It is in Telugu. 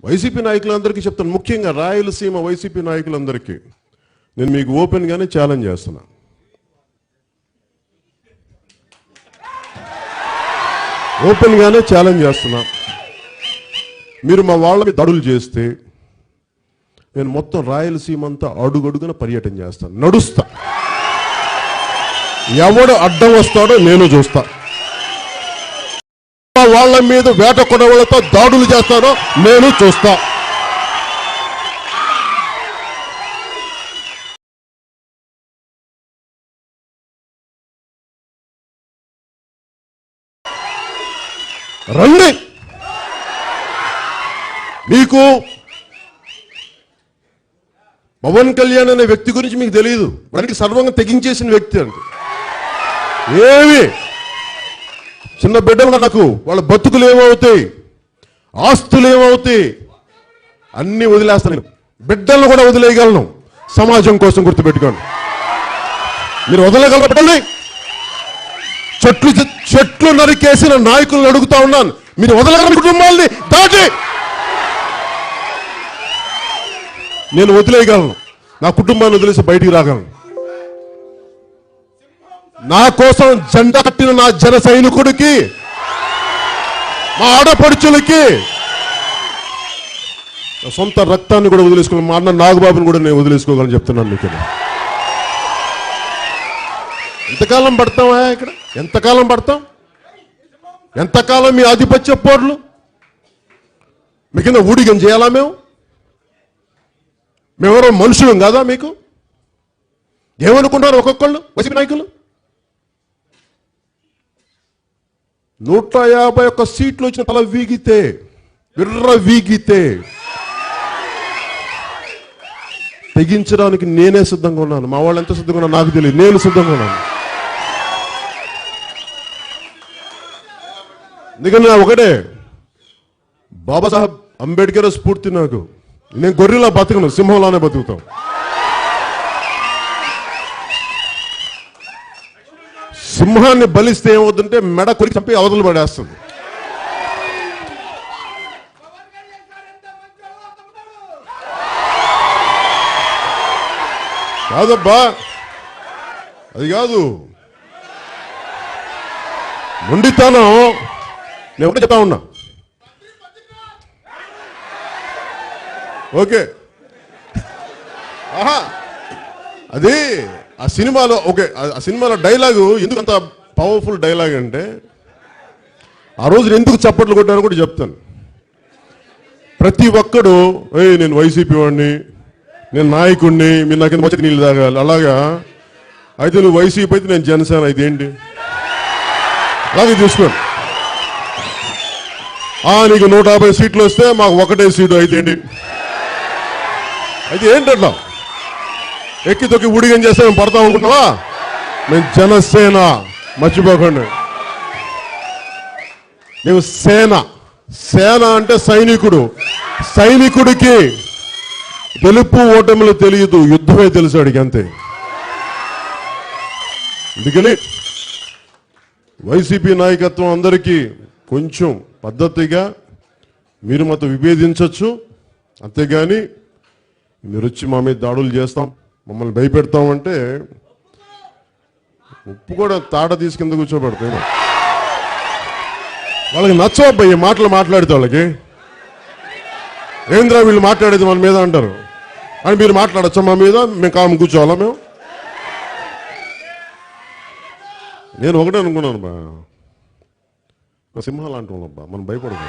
వైసీపీ నాయకులందరికీ చెప్తాను, ముఖ్యంగా రాయలసీమ వైసీపీ నాయకులందరికీ నేను మీకు ఓపెన్గానే ఛాలెంజ్ చేస్తున్నా. ఓపెన్గానే ఛాలెంజ్ చేస్తున్నా. మీరు మా వాళ్ళకి దాడులు చేస్తే నేను మొత్తం రాయలసీమ అంతా అడుగడుగున పర్యటన చేస్తాను, నడుస్తా. ఎవడు అడ్డం వస్తాడో నేను చూస్తా. వాళ్ళ మీద వేట కొడవలతో దాడులు చేస్తాడో నేను చూస్తా. రండి. మీకు పవన్ కళ్యాణ్ అనే వ్యక్తి గురించి మీకు తెలియదు. వారికి సర్వంగా తెగించేసిన వ్యక్తి అంటే ఏమి చిన్న బిడ్డలు నాకు వాళ్ళ బతుకులు ఏమవుతాయి, ఆస్తులు ఏమవుతాయి అన్నీ వదిలేస్తాను. బిడ్డలను కూడా వదిలేయగలను సమాజం కోసం. గుర్తుపెట్టుకోండి. మీరు వదలగలరు బిడ్డల్ని. చెట్లు నరికేసిన నాయకులను అడుగుతా ఉన్నాను, మీరు వదలగల కుటుంబాలని దాటి నేను వదిలేయగలను. నా కుటుంబాన్ని వదిలేసి బయటికి రాగలను. నా కోసం జెండా కట్టిన నా జన సైనికుడికి, మా ఆడపడుచులకి సొంత రక్తాన్ని కూడా వదిలేసుకోగలను. మా అన్న నాగబాబుని కూడా నేను వదిలేసుకోగలను చెప్తున్నాను మీకు. ఎంతకాలం పడతామా ఇక్కడ? ఎంతకాలం పడతాం? ఎంతకాలం మీ ఆధిపత్య పోర్లు? మీ కింద ఊడిగం చేయాలా? మేమెవరో మనుషులం కాదా? మీకు ఏమనుకుంటారు ఒక్కొక్కళ్ళు వైసీపీ నాయకులు? 151 సీట్లు వచ్చిన తల వీగితే, విర్ర వీగితే తెగించడానికి నేనే సిద్ధంగా ఉన్నాను. మా వాళ్ళు ఎంత సిద్ధంగా ఉన్నా నాకు తెలియదు, నేను సిద్ధంగా ఉన్నాను. ఎందుకంటే ఒకటే, బాబాసాహెబ్ అంబేద్కర్ స్ఫూర్తి నాకు. నేను గొర్రెలా బతకను, సింహంలానే బతుకుతాం. సింహాన్ని బలిస్తే ఏమవుతుందంటే మెడ కొరికి చంపి అవతలు పడేస్తుంది. కాదబ్బా, అది కాదు మొండితనం. నేను ఒకటే చెప్తా ఉన్నా. ఓకే, ఆహా, అది ఆ సినిమాలో ఓకే, ఆ సినిమాలో డైలాగు ఎందుకు అంత పవర్ఫుల్ డైలాగ్ అంటే, ఆ రోజు ఎందుకు చప్పట్లు కొట్టారో కూడా చెప్తాను. ప్రతి ఒక్కడు నేను వైసీపీ వాడిని, నేను నాయకుడిని, మీరు నాకు కింద వచ్చి నీళ్ళు తాగాలి. అలాగా అయితే నువ్వు వైసీపీ అయితే నేను జనసేన, అయితే ఏంటి? అలాగే చూసుకోండి. నీకు 150 సీట్లు వస్తే మాకు 1 సీటు అయితే ఏంటి? అయితే ఏంటట్లా ఎక్కి తొక్కి ఊడిగం చేస్తే మేము పడతాం అనుకుంటున్నావా? మేము జనసేన, మర్చిపోకండి. మేము సేన. సేన అంటే సైనికుడు. సైనికుడికి గెలుపు ఓటములు తెలియదు, యుద్ధమే తెలుసు అడిగి, అంతే. అందుకని వైసీపీ నాయకత్వం అందరికీ కొంచెం పద్ధతిగా మీరు మాతో విభేదించవచ్చు, అంతేగాని మీరు వచ్చి మా మీద దాడులు చేస్తాం, మమ్మల్ని భయపెడతామంటే ఉప్పు కూడా తాట తీసి కింద కూర్చోబెడతాయి. వాళ్ళకి నచ్చవబ్బా ఈ మాటలు మాట్లాడితే. వాళ్ళకి ఏంద్రా వీళ్ళు మాట్లాడేది మన మీద అంటారు. అని మీరు మాట్లాడచ్చా మా మీద? మేము కాము కూర్చోవాలా? నేను ఒకటే అనుకున్నాను బా, సింహాలు అంటున్నాం బా, మనం భయపడదు.